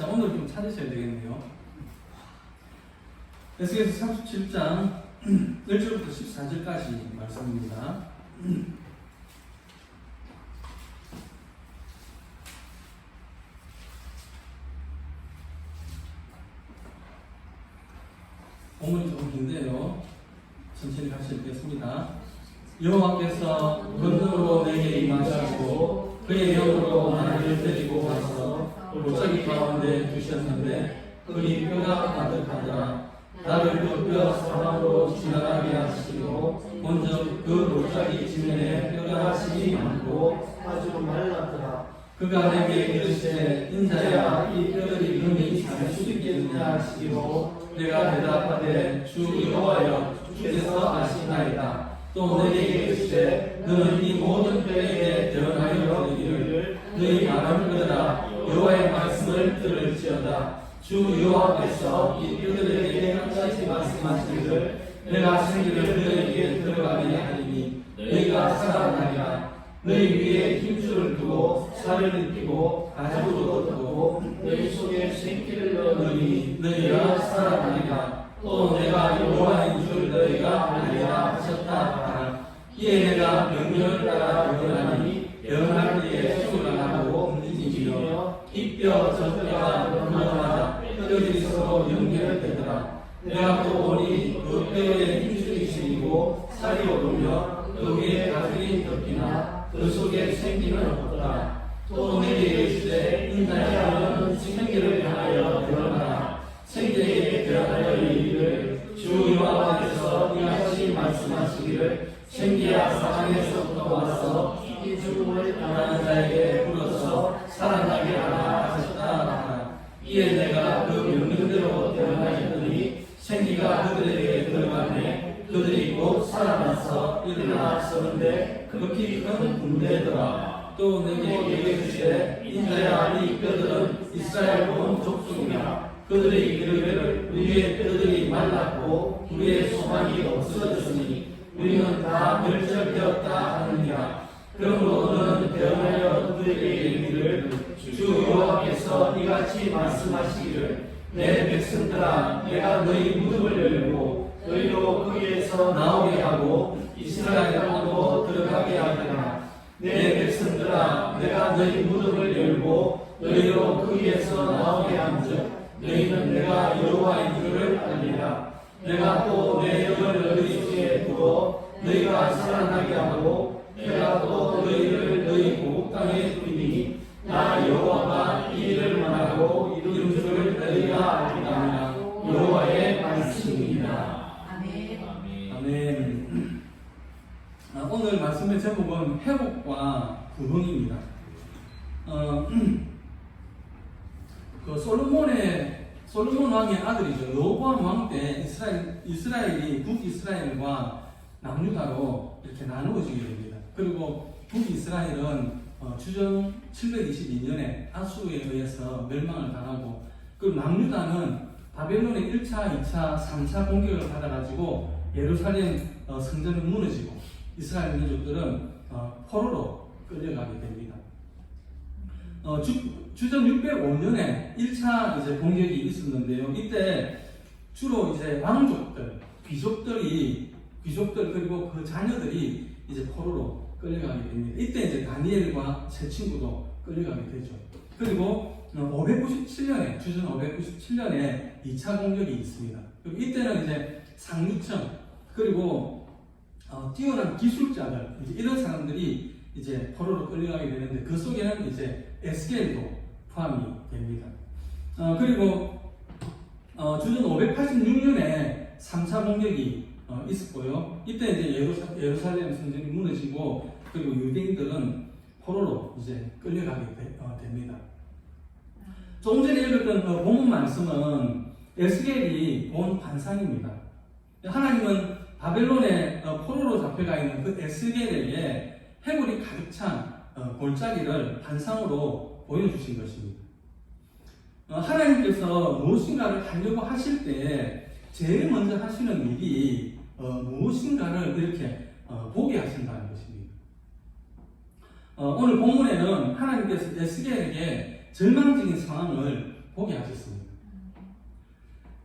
자, 오늘 좀 찾으셔야 되겠네요. 에스겔서 37장 1절부터 14절까지 말씀입니다. 본문이 좀 긴데요. 천천히 같이 읽겠습니다. 여호와께서 권능으로 내게 임하시고 그의 영으로 나를 데리고 가서 골짜기 가운데 두셨는데 그의 뼈가 가득하더라. 나를 그 뼈 사방으로 지나가게 하시고 먼저 그 골짜기 지면에 뼈가 심이 많고 아주 말랐더라. 그가 내게 이르시되 인자야 이 뼈들이 능히 살 수 있겠느냐 하시기로 내가 대답하되 주 여호와여 주께서 아시나이다. 또 내게 이르시되 너는 이 모든 뼈에게 대언하여 이르기를 너희 말을 들으라. 여호와의 말씀을 들을지어다. 주 여호와께서 이 뼈들에게 한 가지 말씀하시기를 내가 생기를 너희에게 들어가게 하리니 너희가 살아나리라. 너희 위에 힘줄을 두고 살을 입히고 가죽으로 덮고 너희 속에 생기를 넣으니 너희가 살아나리라. 또 내가 여호와인 줄 너희가 알리라 하셨다 하라. 이에 내가 명령을 따라 명하니 명할 때에 수를 하고 움직이며 이 뼈 저 뼈가 분명하다. 뼈들이 서로 연결되더라. 내가 또 보니 그 뼈에 힘줄이 실리고 살이 오르며 그 위에 가죽이 덮이나 그 속에 생기는 없더라. 또 내게 이르시되 인자야 너는 생기를 향하여 대언하라. 생기에게 대언하여 이르기를 주 여호와께서 이같이 말씀하시기를 생기야 사방에서부터 와서 이 죽음을 당하는 자에게 불어서 살아나게 하라 하셨다. 이에 내가 그 명령대로 대언하였더니 생기가 그들에게 들어가매 그들이 곧 살아나서 일어나 서는데 극히 큰 군대더라. 또 내게 이르시되 인자야 이 뼈들은 이스라엘 온 족속이라. 그들이 이르기를 우리의 뼈들이 말랐고 우리의 소망이 없어졌으니 우리는 다 멸절되었다 하느니라. 그러므로 너는 대언하여 그들에게 이르기를 주 여호와께서 이같이 말씀하시기를 내 백성들아 내가 너희 무릎을 열고 너희로 거기에서 나오게 하고 이스라엘 땅으로 들어가게 하리라. 내 백성들아 내가 너희 무릎을 열고 너희로 거기에서 나오게 한즉 너희는 내가 여호와인 줄을 알리라. 내가 또 내 영을 너희 중에 두어 너희가 살아나게 하고 내가 또 너희를 너희 고국 땅에 두리니 나 여호와가 이 일을 말하고 이룬 줄을 너희가 알리라. 여호와의 말씀입니다. 아멘. 오늘 말씀의 제목은 회복과 구원입니다. 그 솔로몬 왕의 아들이죠. 여로보암 왕 때 이스라엘이 북이스라엘과 남유다로 이렇게 나누어지게 됩니다. 그리고 북이스라엘은 주전 722년에 아수르에 의해서 멸망을 당하고, 그리고 남유다는 바벨론의 1차, 2차, 3차 공격을 받아가지고 예루살렘 성전이 무너지고 이스라엘 민족들은 포로로 끌려가게 됩니다. 주전 605년에 1차 이제 공격이 있었는데요. 이때 주로 이제 왕족들, 귀족들 그리고 그 자녀들이 이제 포로로 끌려가게 됩니다. 이때 이제 다니엘과 세 친구도 끌려가게 되죠. 그리고 597년에 주전 597년에 2차 공격이 있습니다. 그리고 이때는 이제 상류층 그리고 뛰어난 기술자들 이런 사람들이 이제 포로로 끌려가게 되는데 그 속에는 이제 에스겔도 포함이 됩니다. 그리고 주전 586년에 3차 공격이 있었고요. 이때 이제 예루살렘 성전이 무너지고 그리고 유대인들은 포로로 이제 끌려가게 됩니다. 조금 전에 읽었던 본문 말씀은 에스겔이 본 환상입니다. 하나님은 바벨론에 포로로 잡혀가 있는 그 에스겔에게 해골이 가득 찬 골짜기를 환상으로 보여주신 것입니다. 하나님께서 무엇인가를 하려고 하실 때 제일 먼저 하시는 일이 무엇인가를 이렇게 보게 하신다는 것입니다. 오늘 본문에는 하나님께서 에스겔에게 절망적인 상황을 보게 하셨습니다.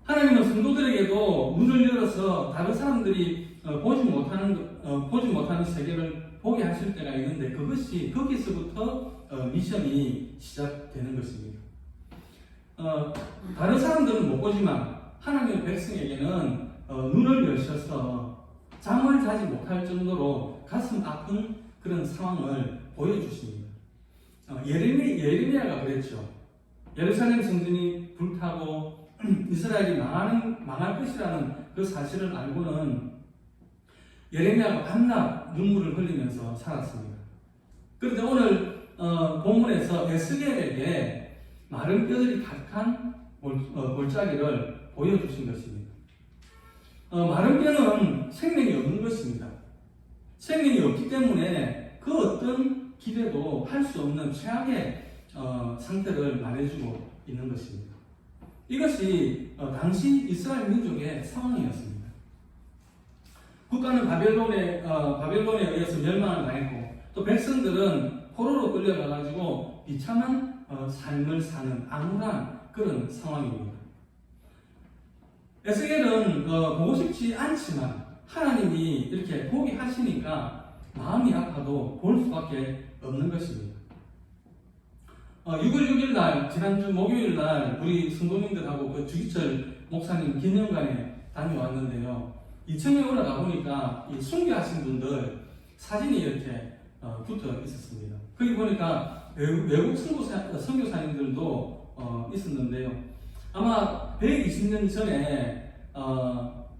하나님은 성도들에게도 눈을 열어서 다른 사람들이 보지 못하는 세계를 보게 하실 때가 있는데 그것이 거기서부터 미션이 시작되는 것입니다. 다른 사람들은 못 보지만 하나님의 백성에게는 눈을 여셔서 잠을 자지 못할 정도로 가슴 아픈 그런 상황을 보여주십니다. 예레미야가 그랬죠. 예루살렘 성전이 불타고 이스라엘이 망할 것이라는 그 사실을 알고는 예레미야가 밤낮 눈물을 흘리면서 살았습니다. 그런데 오늘 본문에서 에스겔에게 마른 뼈들이 가득한 골짜기를 보여주신 것입니다. 마른 뼈는 생명이 없는 것입니다. 생명이 없기 때문에 그 어떤 기대도 할 수 없는 최악의 상태를 말해주고 있는 것입니다. 이것이 당시 이스라엘 민족의 상황이었습니다. 국가는 바벨론에 의해서 멸망을 당했고 또 백성들은 포로로 끌려가가지고 비참한 삶을 사는 암울한 그런 상황입니다. 에스겔은 보고 싶지 않지만 하나님이 이렇게 보게 하시니까 마음이 아파도 볼 수밖에 없는 것입니다. 6월 6일 날 지난주 목요일 날 우리 성도님들하고 그 주기철 목사님 기념관에 다녀왔는데요. 2층에 올라가 보니까 이 순교하신 분들 사진이 이렇게 붙어 있었습니다. 거기 보니까 외국 선교사님들도 있었는데요. 아마 120년 전에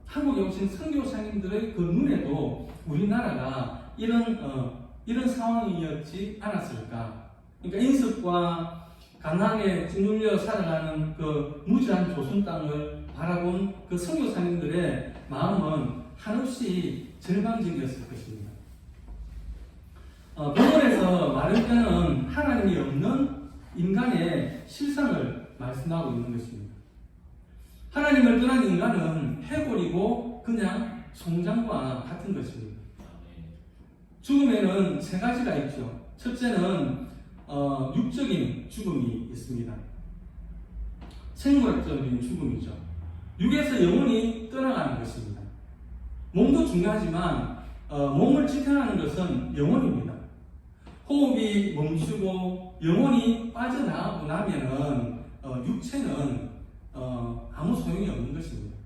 한국에 오신 선교사님들의 그 눈에도 우리나라가 이런 상황이었지 않았을까. 그러니까 인습과 가난에 짓눌려 살아가는 그 무지한 조선 땅을 바라본 그 선교사님들의 마음은 한없이 절망적이었을 것입니다. 본문에서 마른 뼈는 하나님이 없는 인간의 실상을 말씀하고 있는 것입니다. 하나님을 떠난 인간은 해골이고 그냥 송장과 같은 것입니다. 죽음에는 세 가지가 있죠. 첫째는 육적인 죽음이 있습니다. 생물학적인 죽음이죠. 육에서 영혼이 떠나가는 것입니다. 몸도 중요하지만 몸을 지탱하는 것은 영혼입니다. 호흡이 멈추고 영혼이 빠져나가고 나면은 육체는 아무 소용이 없는 것입니다.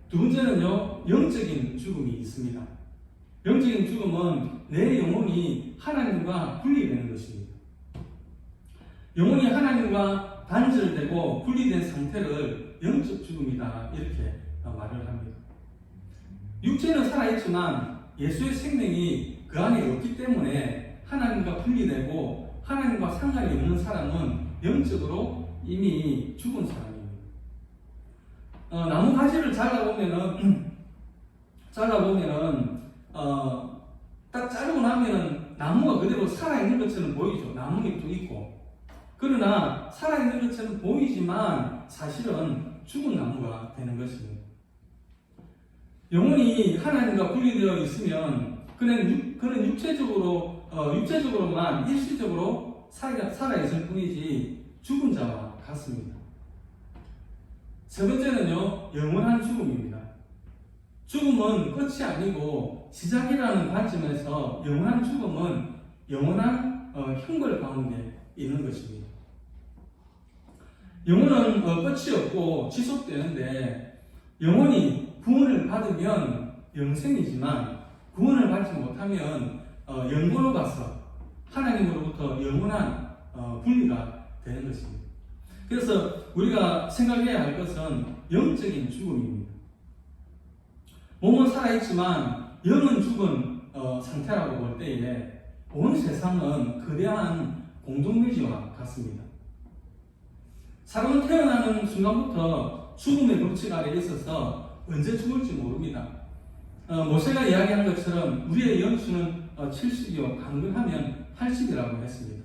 두 번째는요, 영적인 죽음이 있습니다. 영적인 죽음은 내 영혼이 하나님과 분리되는 것입니다. 영혼이 하나님과 단절되고 분리된 상태를 영적 죽음이다 이렇게 말을 합니다. 육체는 살아있지만 예수의 생명이 그 안에 없기 때문에 하나님과 분리되고 하나님과 상관이 없는 사람은 영적으로 이미 죽은 사람입니다. 나무 가지를 잘라보면은 딱 자르고 나면은 나무가 그대로 살아있는 것처럼 보이죠. 나뭇잎도 있고. 그러나 살아있는 것처럼 보이지만 사실은 죽은 나무가 되는 것입니다. 영혼이 하나님과 분리되어 있으면 그는 육체적으로만 일시적으로 살아있을 뿐이지 죽은 자와 같습니다. 세 번째는요, 영원한 죽음입니다. 죽음은 끝이 아니고 시작이라는 관점에서 영원한 죽음은 영원한 형벌 가운데 있는 것입니다. 영혼은 끝이 없고 지속되는데 영혼이 구원을 받으면 영생이지만 구원을 받지 못하면 영고로 가서 하나님으로부터 영원한 분리가 되는 것입니다. 그래서 우리가 생각해야 할 것은 영적인 죽음입니다. 몸은 살아있지만 영은 죽은 상태라고 볼 때에 온 세상은 거대한 공동묘지와 같습니다. 사람은 태어나는 순간부터 죽음의 법칙 아래에 있어서 언제 죽을지 모릅니다. 모세가 이야기한 것처럼 우리의 영수는 70이요 강건하면 80이라고 했습니다.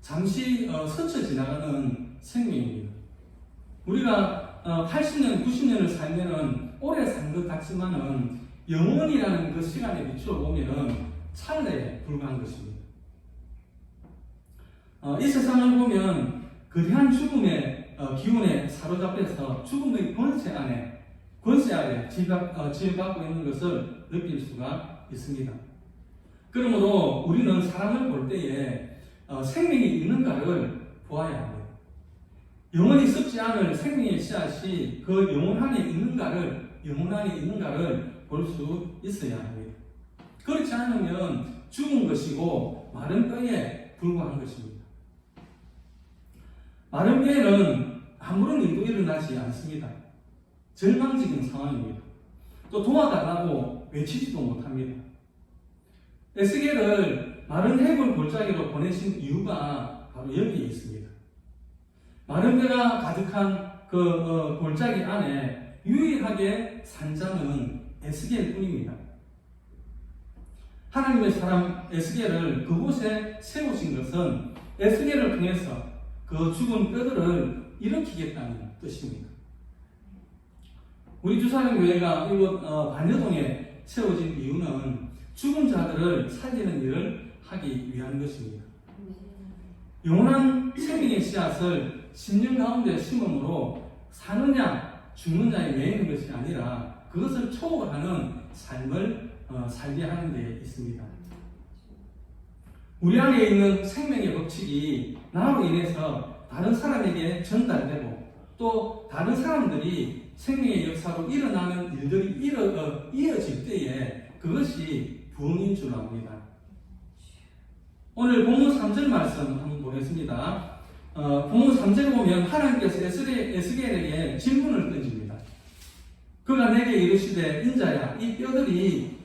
잠시 스쳐 지나가는 생명입니다. 우리가 80년, 90년을 살면은 오래 산 것 같지만은 영원이라는 그 시간에 비추어 보면은 찰나에 불과한 것입니다. 이 세상을 보면 거대한 죽음의 기운에 사로잡혀서 죽음의 권세 아래 지배받고 있는 것을 느낄 수가 있습니다. 그러므로 우리는 사람을 볼 때에 생명이 있는가를 보아야 합니다. 영원히 썩지 않을 생명의 씨앗이 그 영혼 안에 있는가를 볼 수 있어야 합니다. 그렇지 않으면 죽은 것이고 마른 뼈에 불과한 것입니다. 마른 뼈에는 아무런 일도 일어나지 않습니다. 절망적인 상황입니다. 또 도와달라고 외치지도 못합니다. 에스겔을 마른 해골 골짜기로 보내신 이유가 바로 여기에 있습니다. 마른 뼈가 가득한 그 골짜기 안에 유일하게 산 자는 에스겔 뿐입니다. 하나님의 사람 에스겔을 그곳에 세우신 것은 에스겔을 통해서 그 죽은 뼈들을 일으키겠다는 뜻입니다. 우리 주사랑교회가 이곳 반여동에 세워진 이유는 죽은 자들을 살리는 일을 하기 위한 것입니다. 영원한 생명의 씨앗을 심령 가운데 심음으로 사느냐 죽느냐에 매이는 것이 아니라 그것을 초월하는 삶을 살게 하는 데 있습니다. 우리 안에 있는 생명의 법칙이 나로 인해서 다른 사람에게 전달되고 또 다른 사람들이 생명의 역사로 일어나는 일들이 이어질 때에 그것이 부흥인 줄 압니다. 오늘 본문 3절 말씀 한번 보겠습니다. 본문 3절에 보면 하나님께서 에스겔에게 질문을 던집니다. 그가 내게 이르시되 인자야 이 뼈들이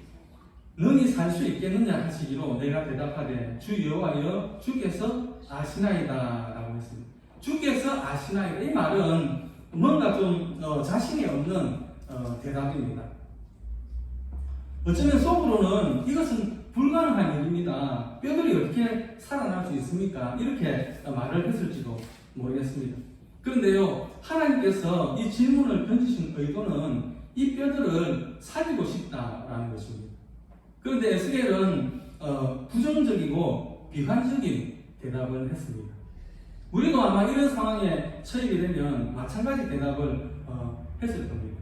능히 살 수 있겠느냐 하시기로 내가 대답하되 주 여호와여 주께서 아시나이다 라고 했습니다. 주께서 아시나이다. 이 말은 뭔가 좀 자신이 없는 대답입니다. 어쩌면 속으로는 이것은 불가능한 일입니다. 뼈들이 어떻게 살아날 수 있습니까? 이렇게 말을 했을지도 모르겠습니다. 그런데요, 하나님께서 이 질문을 던지신 의도는 이 뼈들을 살리고 싶다라는 것입니다. 그런데 에스겔은 부정적이고 비관적인 대답을 했습니다. 우리도 아마 이런 상황에 처하게 되면 마찬가지 대답을 했을 겁니다.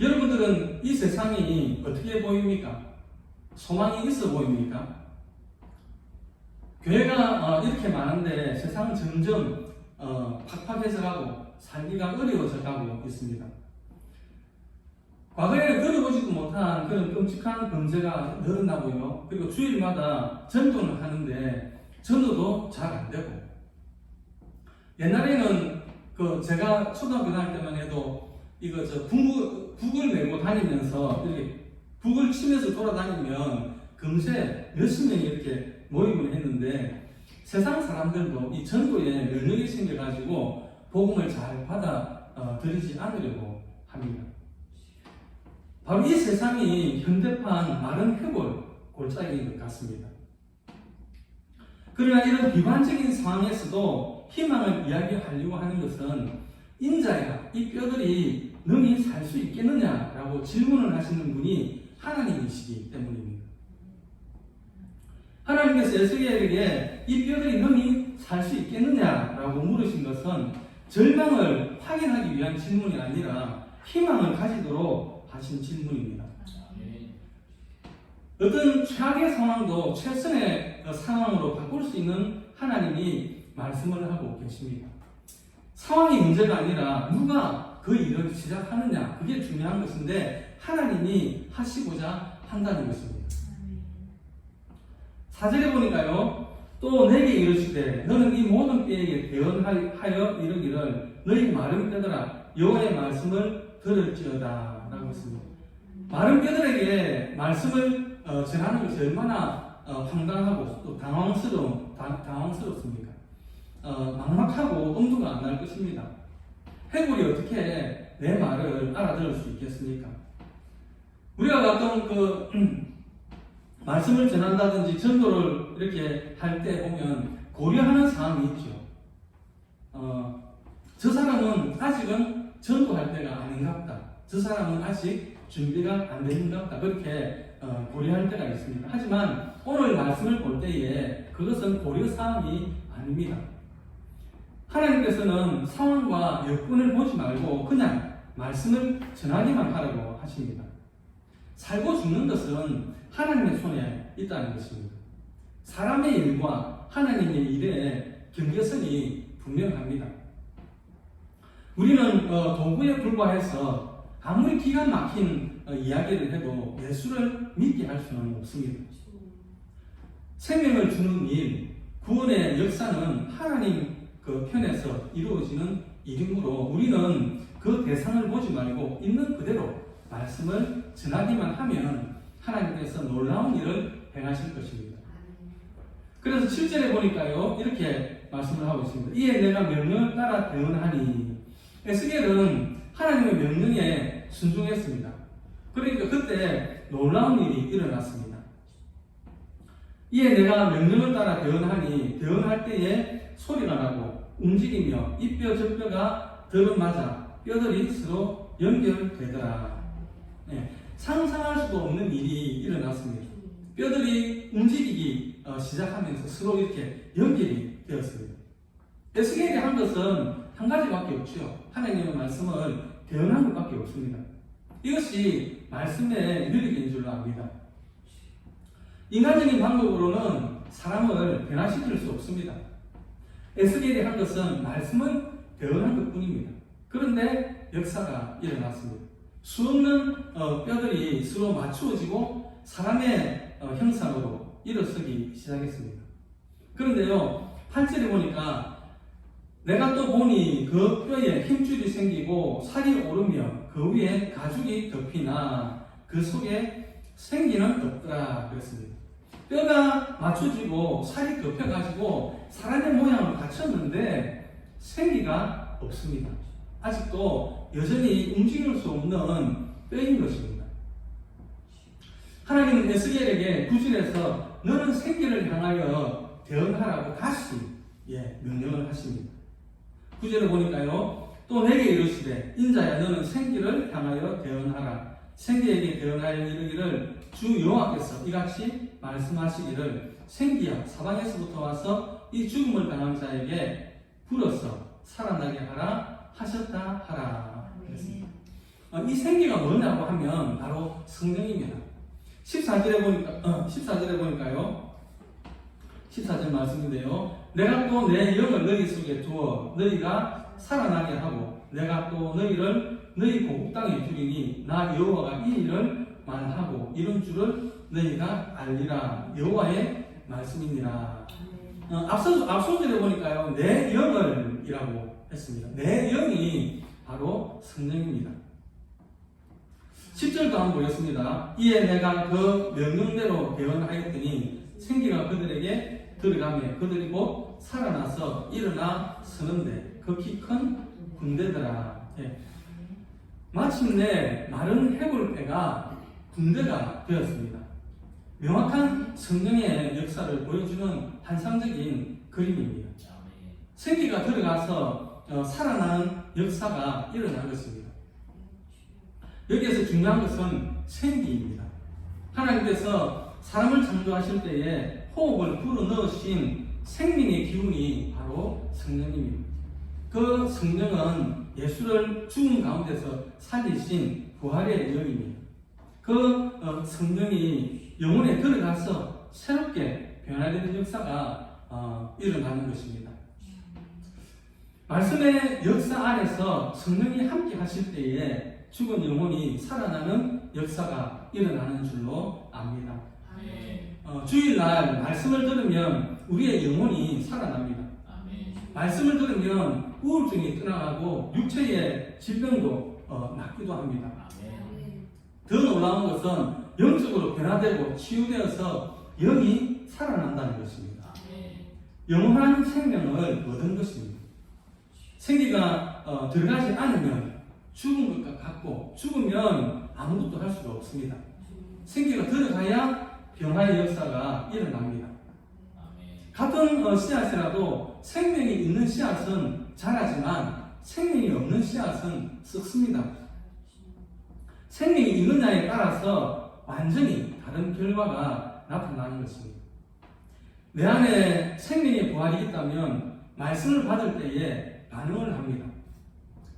여러분들은 이 세상이 어떻게 보입니까? 소망이 있어 보입니까? 교회가 이렇게 많은데 세상은 점점 팍팍해져 가고 살기가 어려워져 가고 있습니다. 과거에는 들어보지도 못한 그런 끔찍한 범죄가 늘어나고요. 그리고 주일마다 전도를 하는데 전도도 잘 안 되고, 옛날에는 제가 초등학교 다닐 때만 해도 북을 메고 다니면서 이렇게 북을 치면서 돌아다니면 금세 몇십 명이 이렇게 모임을 했는데 세상 사람들도 이 전도에 면역이 생겨가지고 복음을 잘 받아들이지 않으려고 합니다. 바로 이 세상이 현대판 마른 해골 골짜기인 것 같습니다. 그러나 이런 비관적인 상황에서도 희망을 이야기하려고 하는 것은 인자야 이 뼈들이 능히 살 수 있겠느냐라고 질문을 하시는 분이 하나님이시기 때문입니다. 하나님께서 에스겔에게 이 뼈들이 능히 살 수 있겠느냐라고 물으신 것은 절망을 확인하기 위한 질문이 아니라 희망을 가지도록 하신 질문입니다. 어떤 최악의 상황도 최선의 상황으로 바꿀 수 있는 하나님이 말씀을 하고 계십니다. 상황이 문제가 아니라 누가 그 일을 시작하느냐, 그게 중요한 것인데 하나님이 하시고자 한다는 것입니다. 4절에 보니까요, 또 내게 이르시되 너는 이 모든 뼈에게 대언하여 이르기를 너희 마른 뼈들아 여호와의 말씀을 들을지어다 라고 했습니다. 마른 뼈들에게 말씀을 전하는 것이 얼마나 황당하고 또 당황스럽습니까? 막막하고 엄두가 안 날 것입니다. 해골이 어떻게 내 말을 알아들을 수 있겠습니까? 우리가 가끔 말씀을 전한다든지 전도를 이렇게 할 때 보면 고려하는 사항이 있죠. 저 사람은 아직은 전도할 때가 아닌갑다. 저 사람은 아직 준비가 안 되는갑다. 그렇게 고려할 때가 있습니다. 하지만 오늘 말씀을 볼 때에 그것은 고려 사항이 아닙니다. 하나님께서는 상황과 여건을 보지 말고 그냥 말씀을 전하기만 하라고 하십니다. 살고 죽는 것은 하나님의 손에 있다는 것입니다. 사람의 일과 하나님의 일의 경계선이 분명합니다. 우리는 도구에 불과해서 아무리 기가 막힌 이야기를 해도 예수를 믿게 할 수는 없습니다. 생명을 주는 일, 구원의 역사는 하나님 그 편에서 이루어지는 일이므로 우리는 그 대상을 보지 말고 있는 그대로 말씀을 전하기만 하면 하나님께서 놀라운 일을 행하실 것입니다. 그래서 7절에 보니까요, 이렇게 말씀을 하고 있습니다. 이에 내가 명령을 따라 대언하니. 에스겔은 하나님의 명령에 순종했습니다. 그러니까 그때 놀라운 일이 일어났습니다. 이에 내가 명령을 따라 대언하니, 대언할 때에 소리가 나고 움직이며 이 뼈 저 뼈가 들어맞아 뼈들이 서로 연결되더라. 네, 상상할 수도 없는 일이 일어났습니다. 뼈들이 움직이기 시작하면서 서로 이렇게 연결이 되었습니다. 에스겔이 한 것은 한 가지밖에 없죠. 하나님의 말씀을 대언한 것밖에 없습니다. 이것이 말씀의 능력인 줄로 압니다. 인간적인 방법으로는 사람을 변화시킬 수 없습니다. 에스겔이 한 것은 말씀을 대언한 것뿐입니다. 그런데 역사가 일어났습니다. 수없는 뼈들이 서로 맞추어지고 사람의 형상으로 일어서기 시작했습니다. 그런데요, 8절에 보니까 내가 또 보니 그 뼈에 힘줄이 생기고 살이 오르며 그 위에 가죽이 덮이나 그 속에 생기는 없더라 그랬습니다. 뼈가 맞춰지고 살이 덮여가지고 사람의 모양을 갖췄는데 생기가 없습니다. 아직도 여전히 움직일 수 없는 뼈인 것입니다. 하나님은 에스겔에게 9절에서 너는 생기를 향하여 대언하라고 다시 명령을 하십니다. 9절에 보니까요, 또 내게 이르시되 인자야 너는 생기를 향하여 대언하라. 생기에게 대언하여 이르기를 주 여호와께서 이같이 말씀하시기를 생기야 사방에서부터 와서 이 죽음을 당한 자에게 불어서 살아나게 하라 하셨다 하라. 이 생기가 뭐냐고 하면 바로 성령입니다. 14절에 보니까요. 14절 말씀인데요. 내가 또 내 영을 너희 속에 두어 너희가 살아나게 하고 내가 또 너희를 너희 고국 땅에 두리니 나 여호와가 이 일을 말하고 이런 줄을 너희가 알리라. 여호와의 말씀이니라. 앞선 절에 보니까요. 내 영을 이라고 했습니다. 내 영이 바로 성령입니다. 10절도 한번 보겠습니다. 이에 내가 그 명령대로 대언하였더니 생기가 그들에게 들어가며 그들이 곧 살아나서 일어나 서는데 극히 큰 군대더라. 마침내 마른 해골뼈가 군대가 되었습니다. 명확한 성령의 역사를 보여주는 환상적인 그림입니다. 생기가 들어가서 살아나는 역사가 일어난 것입니다. 여기에서 중요한 것은 생기입니다. 하나님께서 사람을 창조하실 때에 호흡을 불어넣으신 생명의 기운이 바로 성령입니다. 그 성령은 예수를 죽음 가운데서 살리신 부활의 영입니다. 그 성령이 영혼에 들어가서 새롭게 변화되는 역사가 일어나는 것입니다. 말씀의 역사 안에서 성령이 함께 하실 때에 죽은 영혼이 살아나는 역사가 일어나는 줄로 압니다. 주일날 말씀을 들으면 우리의 영혼이 살아납니다. 말씀을 들으면 우울증이 떠나가고 육체의 질병도 낫기도 합니다. 더 놀라운 것은 영적으로 변화되고 치유되어서 영이 살아난다는 것입니다. 영원한 생명을 얻은 것입니다. 생기가 들어가지 않으면 죽은 것과 같고 죽으면 아무것도 할 수가 없습니다. 생기가 들어가야 변화의 역사가 일어납니다. 같은 씨앗이라도 생명이 있는 씨앗은 자라지만 생명이 없는 씨앗은 썩습니다. 생명이 있느냐에 따라서 완전히 다른 결과가 나타나는 것입니다. 내 안에 생명의 부활이 있다면 말씀을 받을 때에 반응을 합니다.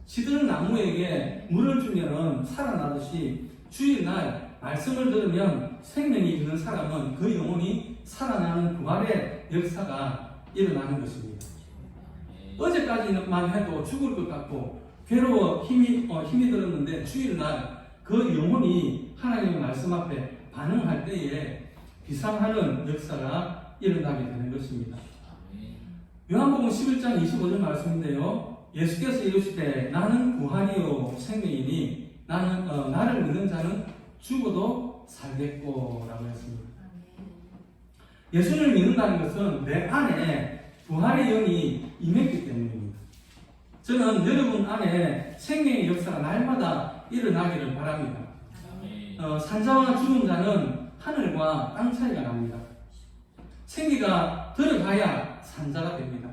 시드는 나무에게 물을 주면은 살아나듯이 주일날 말씀을 들으면 생명이 있는 사람은 그 영혼이 살아나는 부활의 역사가 일어나는 것입니다. 어제까지만 해도 죽을 것 같고 괴로워 힘이 들었는데 주일날 그 영혼이 하나님의 말씀 앞에 반응할 때에 비상하는 역사가 일어나게 되는 것입니다. 요한복음 11장 25절 말씀인데요. 예수께서 이르시되 나는 부활이요 생명이니 나를 믿는 자는 죽어도 살겠고 라고 했습니다. 예수를 믿는다는 것은 내 안에 부활의 영이 임했기 때문입니다. 저는 여러분 안에 생명의 역사가 날마다 일어나기를 바랍니다. 산자와 죽은 자는 하늘과 땅 차이가 납니다. 생기가 들어가야 산자가 됩니다.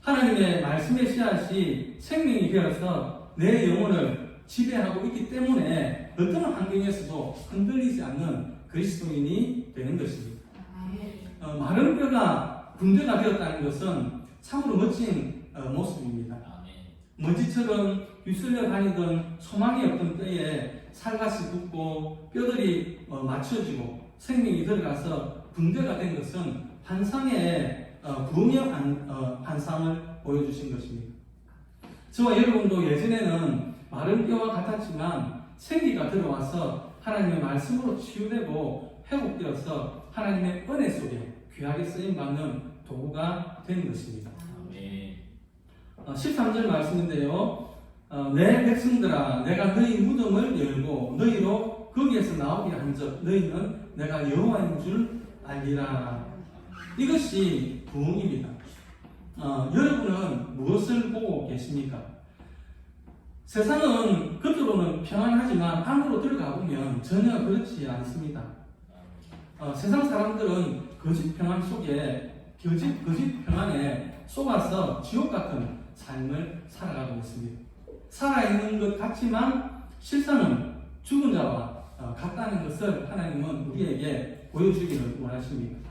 하나님의 말씀의 씨앗이 생명이 되어서 내 영혼을 지배하고 있기 때문에 어떤 환경에서도 흔들리지 않는 그리스도인이 되는 것입니다. 마른 뼈가 군대가 되었다는 것은 참으로 멋진 모습입니다. 먼지처럼 휩쓸려 다니던 소망이 없던 때에 살갗이 붓고 뼈들이 맞춰지고 생명이 들어가서 군대가 된 것은 환상의 부흥의 환상을 보여주신 것입니다. 저와 여러분도 예전에는 마른 뼈와 같았지만 생기가 들어와서 하나님의 말씀으로 치유되고 회복되어서 하나님의 은혜 속에 귀하게 쓰임받는 도구가 된 것입니다. 13절 말씀인데요. 내 백성들아 내가 너희 무덤을 열고 너희로 거기에서 나오게 한즉 너희는 내가 여호와인 줄 알리라. 이것이 부흥입니다. 여러분은 무엇을 보고 계십니까? 세상은 겉으로는 평안하지만 안으로 들어가 보면 전혀 그렇지 않습니다. 세상 사람들은 거짓 평안 속에 거짓 평안에 속아서 지옥 같은 삶을 살아가고 있습니다. 살아있는 것 같지만 실상은 죽은 자와 같다는 것을 하나님은 우리에게 보여주기를 원하십니다.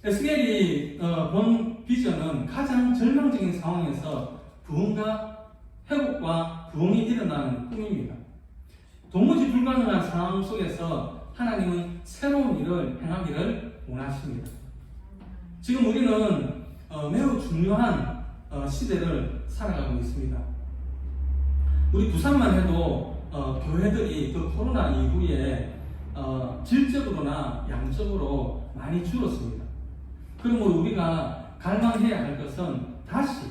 에스겔이 본 비전은 가장 절망적인 상황에서 부흥과 회복과 부흥이 일어나는 꿈입니다. 도무지 불가능한 상황 속에서 하나님은 새로운 일을 행하기를 원하십니다. 지금 우리는 매우 중요한 시대를 살아가고 있습니다. 우리 부산만 해도 교회들이 그 코로나 이후에 질적으로나 양적으로 많이 줄었습니다. 그러므로 우리가 갈망해야 할 것은 다시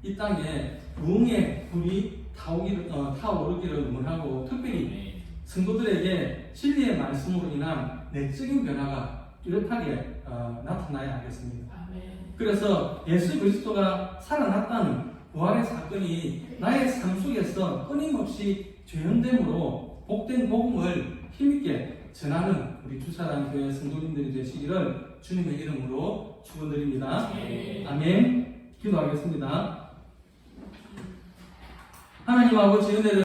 이 땅에 부흥의 불이 타오르기를 원하고 특별히 성도들에게 진리의 말씀으로 인한 내적인 변화가 뚜렷하게 나타나야 하겠습니다. 그래서 예수 그리스도가 살아났다는 부활의 사건이 나의 삶 속에서 끊임없이 재현됨으로 복된 복음을 힘있게 전하는 우리 주사랑교회 성도님들이 되시기를 주님의 이름으로 축원드립니다. 아멘. 기도하겠습니다. 하나님 아버지 은혜를